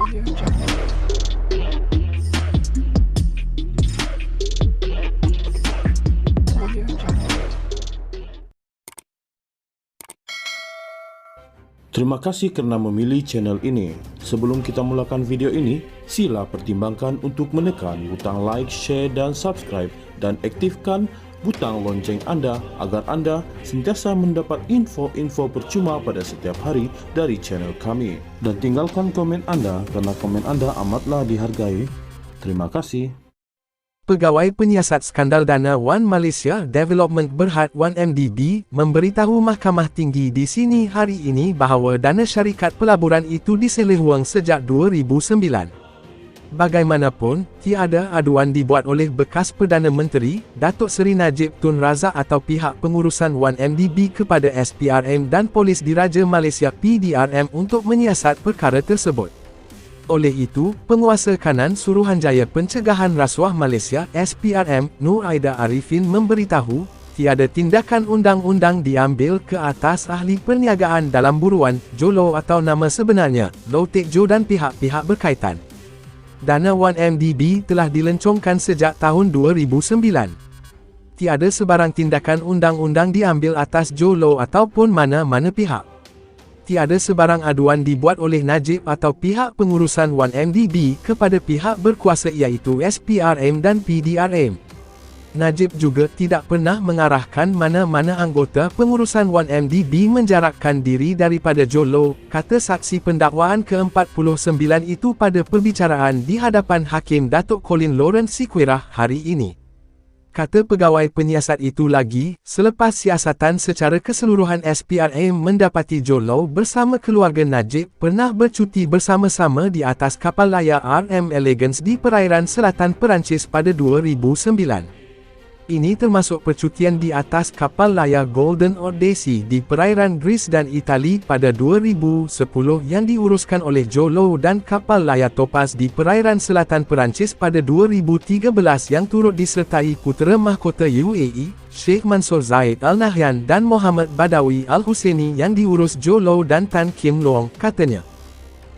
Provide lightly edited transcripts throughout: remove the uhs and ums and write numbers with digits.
Terima kasih kerana memilih channel ini. Sebelum kita mulakan video ini, sila pertimbangkan untuk menekan butang like, share dan subscribe dan aktifkan butang lonceng anda agar anda sentiasa mendapat info-info percuma pada setiap hari dari channel kami. Dan tinggalkan komen anda kerana komen anda amatlah dihargai. Terima kasih. Pegawai Penyiasat Skandal Dana One Malaysia Development Berhad 1MDB memberitahu Mahkamah Tinggi di sini hari ini bahawa dana syarikat pelaburan itu diseleweng sejak 2009. Bagaimanapun, tiada aduan dibuat oleh bekas Perdana Menteri, Datuk Seri Najib Tun Razak atau pihak pengurusan 1MDB kepada SPRM dan Polis Diraja Malaysia PDRM untuk menyiasat perkara tersebut. Oleh itu, Penguasa Kanan Suruhanjaya Pencegahan Rasuah Malaysia SPRM, Nur Aida Arifin memberitahu, tiada tindakan undang-undang diambil ke atas ahli perniagaan dalam buruan, JOLO atau nama sebenarnya, Low Tech Jo dan pihak-pihak berkaitan. Dana 1MDB telah dilencongkan sejak tahun 2009. Tiada sebarang tindakan undang-undang diambil atas JOLO ataupun mana-mana pihak. Tiada sebarang aduan dibuat oleh Najib atau pihak pengurusan 1MDB kepada pihak berkuasa iaitu SPRM dan PDRM. Najib juga tidak pernah mengarahkan mana-mana anggota pengurusan 1MDB menjarakkan diri daripada JOLO, kata saksi pendakwaan ke-49 itu pada perbicaraan di hadapan Hakim Datuk Colin Lawrence Siquirah hari ini. Kata pegawai penyiasat itu lagi, selepas siasatan secara keseluruhan SPRM mendapati JOLO bersama keluarga Najib pernah bercuti bersama-sama di atas kapal layar RM Elegance di perairan selatan Perancis pada 2009. Ini termasuk percutian di atas kapal layar Golden Odyssey di perairan Greece dan Itali pada 2010 yang diuruskan oleh JOLO dan kapal layar Topaz di perairan selatan Perancis pada 2013 yang turut disertai putera mahkota UAE, Sheikh Mansour Zayed Al Nahyan dan Mohammed Badawi Al Husseini yang diurus JOLO dan Tan Kim Loong, katanya.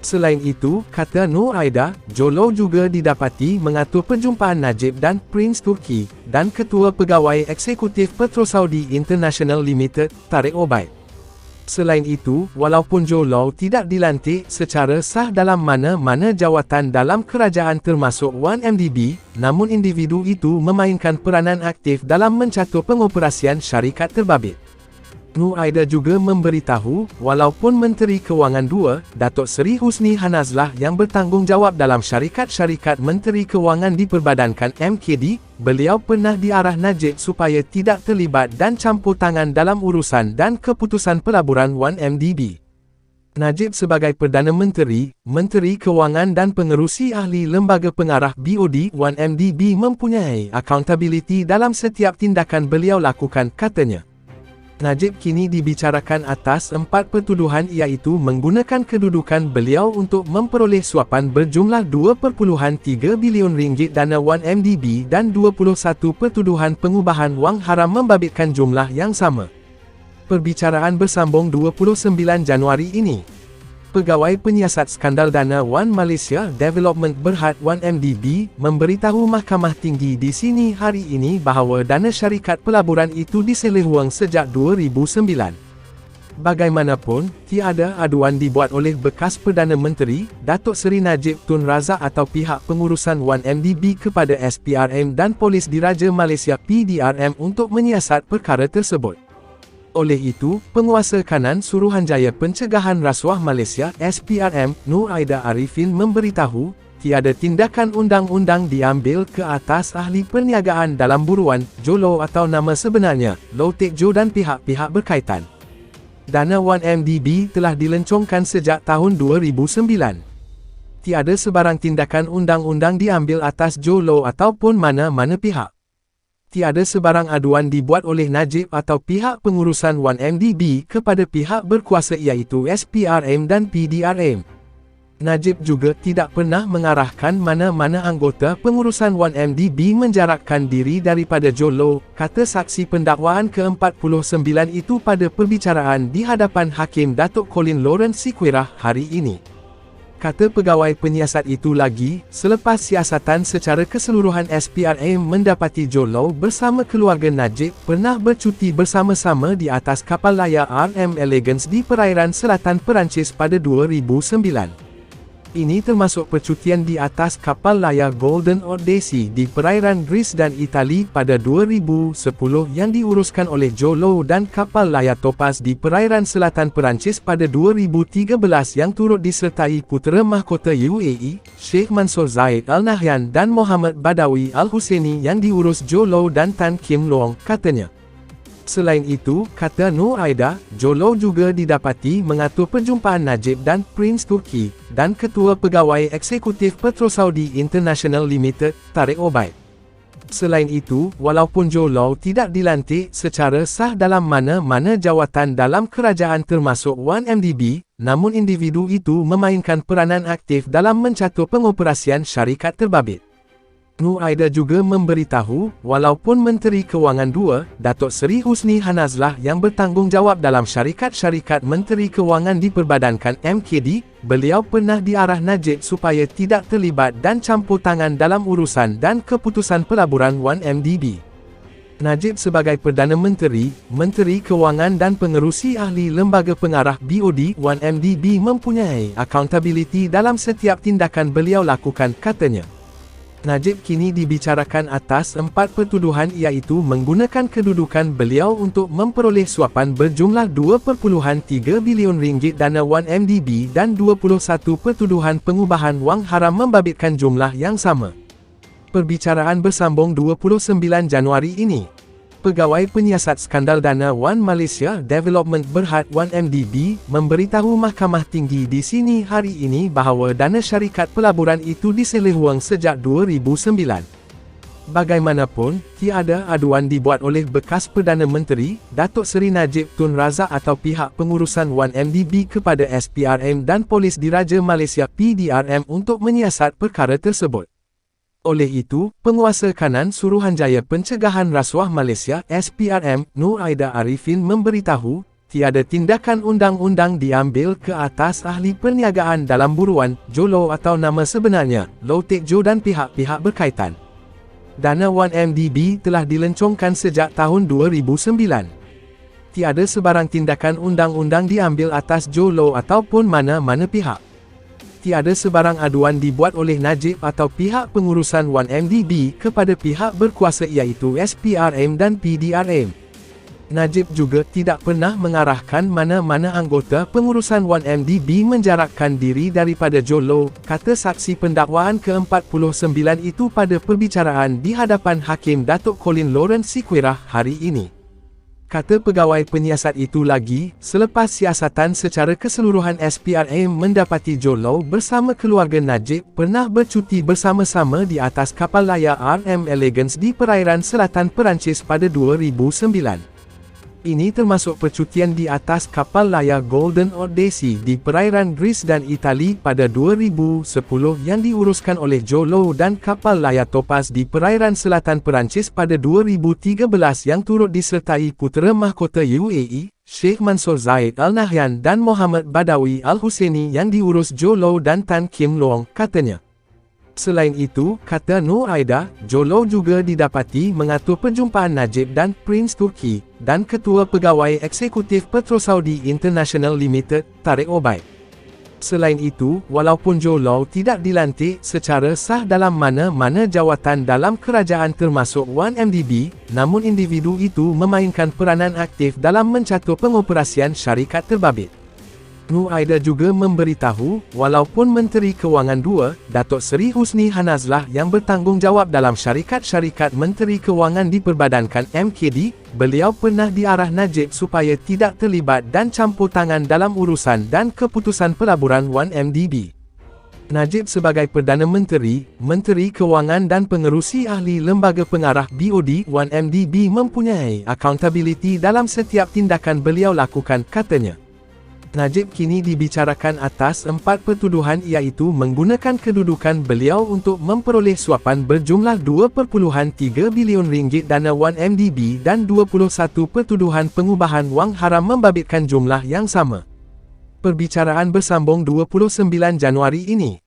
Selain itu, kata Nur Aida, JOLO juga didapati mengatur perjumpaan Najib dan Prince Turki, dan Ketua Pegawai Eksekutif Petro Saudi International Limited, Tariq Obaid. Selain itu, walaupun JOLO tidak dilantik secara sah dalam mana-mana jawatan dalam kerajaan termasuk 1MDB, namun individu itu memainkan peranan aktif dalam mencatur pengoperasian syarikat terbabit. Nur Aida juga memberitahu, walaupun Menteri Kewangan II, Datuk Seri Husni Hanazlah yang bertanggungjawab dalam syarikat-syarikat Menteri Kewangan diperbadankan MKD, beliau pernah diarah Najib supaya tidak terlibat dan campur tangan dalam urusan dan keputusan pelaburan 1MDB. Najib sebagai Perdana Menteri, Menteri Kewangan dan pengerusi ahli Lembaga Pengarah BOD 1MDB mempunyai accountability dalam setiap tindakan beliau lakukan, katanya. Najib kini dibicarakan atas 4 pertuduhan iaitu menggunakan kedudukan beliau untuk memperoleh suapan berjumlah 2.3 bilion ringgit dana 1MDB dan 21 pertuduhan pengubahan wang haram membabitkan jumlah yang sama. Perbicaraan bersambung 29 Januari ini. Pegawai Penyiasat Skandal Dana One Malaysia Development Berhad 1MDB memberitahu Mahkamah Tinggi di sini hari ini bahawa dana syarikat pelaburan itu diseleweng sejak 2009. Bagaimanapun, tiada aduan dibuat oleh bekas Perdana Menteri, Datuk Seri Najib Tun Razak atau pihak pengurusan 1MDB kepada SPRM dan Polis Diraja Malaysia PDRM untuk menyiasat perkara tersebut. Oleh itu, Penguasa Kanan Suruhanjaya Pencegahan Rasuah Malaysia SPRM, Nur Aida Arifin memberitahu, tiada tindakan undang-undang diambil ke atas ahli perniagaan dalam buruan, JOLO atau nama sebenarnya, Low Tech Jo dan pihak-pihak berkaitan. Dana 1MDB telah dilencongkan sejak tahun 2009. Tiada sebarang tindakan undang-undang diambil atas JOLO ataupun mana-mana pihak. Tiada sebarang aduan dibuat oleh Najib atau pihak pengurusan 1MDB kepada pihak berkuasa iaitu SPRM dan PDRM. Najib juga tidak pernah mengarahkan mana-mana anggota pengurusan 1MDB menjarakkan diri daripada JOLO, kata saksi pendakwaan ke-49 itu pada perbicaraan di hadapan Hakim Datuk Colin Lawrence Siquirah hari ini. Kata pegawai penyiasat itu lagi, selepas siasatan secara keseluruhan SPRM mendapati Jolow bersama keluarga Najib pernah bercuti bersama-sama di atas kapal layar RM Elegance di perairan selatan Perancis pada 2009. Ini termasuk percutian di atas kapal layar Golden Odyssey di perairan Greece dan Itali pada 2010 yang diuruskan oleh Jolow dan kapal layar Topaz di perairan selatan Perancis pada 2013 yang turut disertai putera mahkota UAE, Sheikh Mansour Zayed Al Nahyan dan Mohammed Badawi Al Husseini yang diurus Jolow dan Tan Kim Luong, katanya. Selain itu, kata Nur Aida, Jolow juga didapati mengatur perjumpaan Najib dan Prince Turki, dan Ketua Pegawai Eksekutif Petro Saudi International Limited, Tariq Obaid. Selain itu, walaupun Jolow tidak dilantik secara sah dalam mana-mana jawatan dalam kerajaan termasuk 1MDB, namun individu itu memainkan peranan aktif dalam mencatur pengoperasian syarikat terbabit. Nur Aida juga memberitahu, walaupun Menteri Kewangan II, Datuk Seri Husni Hanazlah yang bertanggungjawab dalam syarikat-syarikat Menteri Kewangan diperbadankan MKD, beliau pernah diarah Najib supaya tidak terlibat dan campur tangan dalam urusan dan keputusan pelaburan 1MDB. Najib sebagai Perdana Menteri, Menteri Kewangan dan pengerusi ahli Lembaga Pengarah BOD 1MDB mempunyai accountability dalam setiap tindakan beliau lakukan, katanya. Najib kini dibicarakan atas 4 pertuduhan iaitu menggunakan kedudukan beliau untuk memperoleh suapan berjumlah 2.3 bilion ringgit dana 1MDB dan 21 pertuduhan pengubahan wang haram membabitkan jumlah yang sama. Perbicaraan bersambung 29 Januari ini. Pegawai penyiasat skandal dana One Malaysia Development Berhad 1MDB memberitahu Mahkamah Tinggi di sini hari ini bahawa dana syarikat pelaburan itu diseleweng sejak 2009. Bagaimanapun, tiada aduan dibuat oleh bekas Perdana Menteri, Datuk Seri Najib Tun Razak atau pihak pengurusan 1MDB kepada SPRM dan Polis Diraja Malaysia PDRM untuk menyiasat perkara tersebut. Oleh itu, Penguasa Kanan Suruhanjaya Pencegahan Rasuah Malaysia SPRM, Nur Aida Arifin memberitahu, tiada tindakan undang-undang diambil ke atas ahli perniagaan dalam buruan, Jolow atau nama sebenarnya, Low Teck Jo dan pihak-pihak berkaitan. Dana 1MDB telah dilencongkan sejak tahun 2009. Tiada sebarang tindakan undang-undang diambil atas Jolow ataupun mana-mana pihak. Tiada sebarang aduan dibuat oleh Najib atau pihak pengurusan 1MDB kepada pihak berkuasa iaitu SPRM dan PDRM. Najib juga tidak pernah mengarahkan mana-mana anggota pengurusan 1MDB menjarakkan diri daripada Jolow, kata saksi pendakwaan ke-49 itu pada perbicaraan di hadapan Hakim Datuk Colin Lawrence Sikwirah hari ini. Kata pegawai penyiasat itu lagi, selepas siasatan secara keseluruhan SPRM mendapati Jolow bersama keluarga Najib pernah bercuti bersama-sama di atas kapal layar RM Elegance di perairan selatan Perancis pada 2009. Ini termasuk percutian di atas kapal layar Golden Odyssey di perairan Greece dan Itali pada 2010 yang diuruskan oleh Jolow dan kapal layar Topaz di perairan selatan Perancis pada 2013 yang turut disertai putera mahkota UAE, Sheikh Mansour Zayed Al Nahyan dan Mohammed Badawi Al Husseini yang diurus Jolow dan Tan Kim Luong, katanya. Selain itu, kata Nur Aida, Jolow juga didapati mengatur perjumpaan Najib dan Prince Turki, dan Ketua Pegawai Eksekutif Petro Saudi International Limited, Tariq Obaid. Selain itu, walaupun Jolow tidak dilantik secara sah dalam mana-mana jawatan dalam kerajaan termasuk 1MDB, namun individu itu memainkan peranan aktif dalam mencatur pengoperasian syarikat terbabit. Nur Aida juga memberitahu, walaupun Menteri Kewangan II, Datuk Seri Husni Hanazlah yang bertanggungjawab dalam syarikat-syarikat Menteri Kewangan diperbadankan MKD, beliau pernah diarah Najib supaya tidak terlibat dan campur tangan dalam urusan dan keputusan pelaburan 1MDB. Najib sebagai Perdana Menteri, Menteri Kewangan dan pengerusi ahli Lembaga Pengarah BOD 1MDB mempunyai accountability dalam setiap tindakan beliau lakukan, katanya. Najib kini dibicarakan atas 4 pertuduhan iaitu menggunakan kedudukan beliau untuk memperoleh suapan berjumlah 2.3 bilion ringgit dana 1MDB dan 21 pertuduhan pengubahan wang haram membabitkan jumlah yang sama. Perbicaraan bersambung 29 Januari ini.